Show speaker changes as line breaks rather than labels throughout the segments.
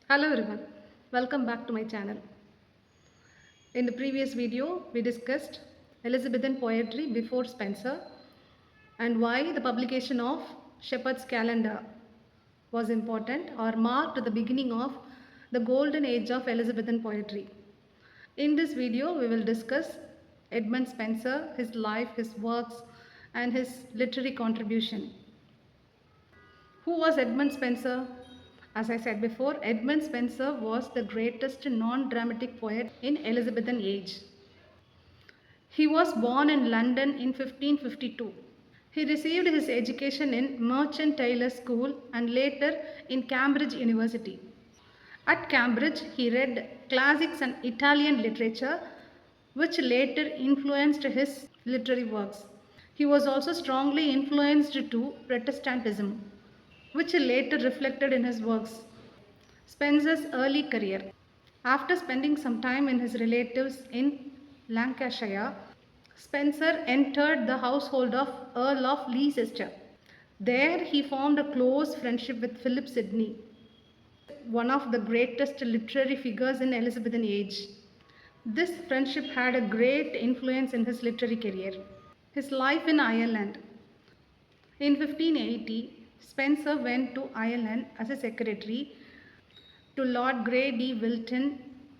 Hello everyone, welcome back to my channel. In the previous video, we discussed Elizabethan poetry before Spenser and why the publication of Shepherd's Calendar was important or marked the beginning of the golden age of Elizabethan poetry. In this video, we will discuss Edmund Spenser, his life, his works, and his literary contribution. Who was Edmund Spenser? As I said before, Edmund Spenser was the greatest non-dramatic poet in Elizabethan age. He was born in London in 1552. He received his education in Merchant Taylor School and later in Cambridge University. At Cambridge, he read classics and Italian literature, which later influenced his literary works. He was also strongly influenced to Protestantism, which later reflected in his works. Spenser's early career. After spending some time in his relatives in Lancashire, Spenser entered the household of Earl of Leicester. There he formed a close friendship with Philip Sidney, one of the greatest literary figures in Elizabethan age. This friendship had a great influence in his literary career. His life in Ireland. In 1580, Spenser went to Ireland as a secretary to Lord Grey de Wilton,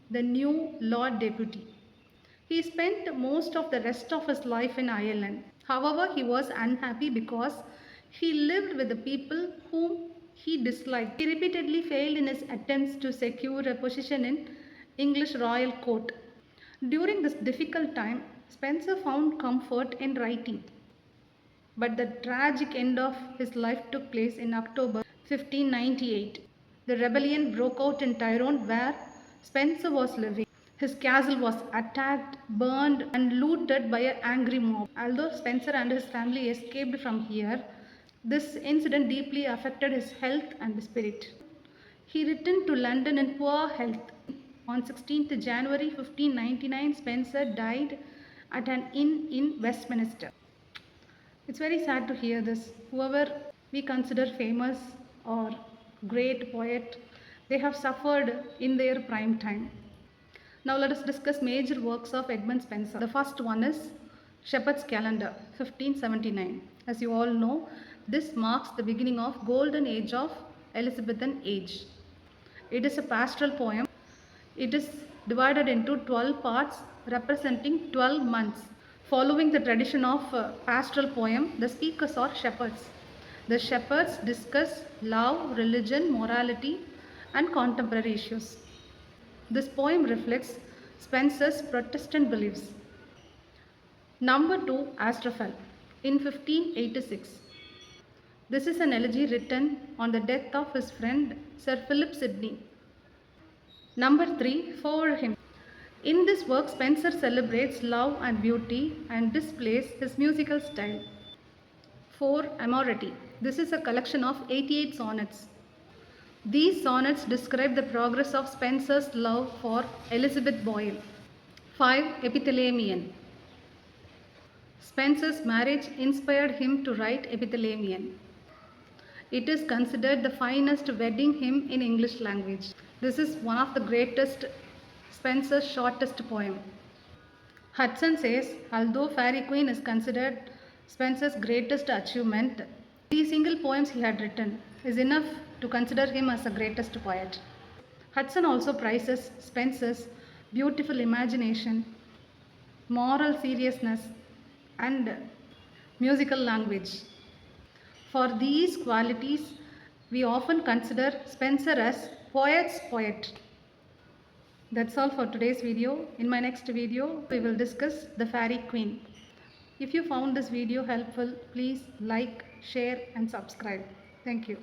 the new Lord Deputy. He spent most of the rest of his life in Ireland. However, he was unhappy because he lived with the people whom he disliked. He repeatedly failed in his attempts to secure a position in English royal court. During this difficult time, Spenser found comfort in writing. But the tragic end of his life took place in October 1598. The rebellion broke out in Tyrone where Spenser was living. His castle was attacked, burned and looted by an angry mob. Although Spenser and his family escaped from here, this incident deeply affected his health and spirit. He returned to London in poor health. On 16th January 1599, Spenser died at an inn in Westminster. It's very sad to hear this. Whoever we consider famous or great poet, they have suffered in their prime time. Now let us discuss major works of Edmund Spenser. The first one is Shepherd's Calendar, 1579. As you all know, this marks the beginning of golden age of Elizabethan age. It is a pastoral poem. It is divided into 12 parts representing 12 months. Following the tradition of pastoral poem, the speakers are shepherds. The shepherds discuss love, religion, morality, and contemporary issues. This poem reflects Spenser's Protestant beliefs. Number 2, Astrophel, in 1586. This is an elegy written on the death of his friend Sir Philip Sidney. Number 3, For Him. In this work, Spenser celebrates love and beauty and displays his musical style. 4, Amorety. This is a collection of 88 sonnets. These sonnets describe the progress of Spenser's love for Elizabeth Boyle. 5, Epithalamion. Spenser's marriage inspired him to write Epithalamion. It is considered the finest wedding hymn in English language. This is one of the greatest Spenser's shortest poem. Hudson says, although Fairy Queen is considered Spenser's greatest achievement, 3 single poems he had written is enough to consider him as the greatest poet. Hudson also prizes Spenser's beautiful imagination, moral seriousness, and musical language. For these qualities, we often consider Spenser as poet's poet. That's all for today's video. In my next video, we will discuss the Fairy Queen. If you found this video helpful, please like, share and subscribe. Thank you.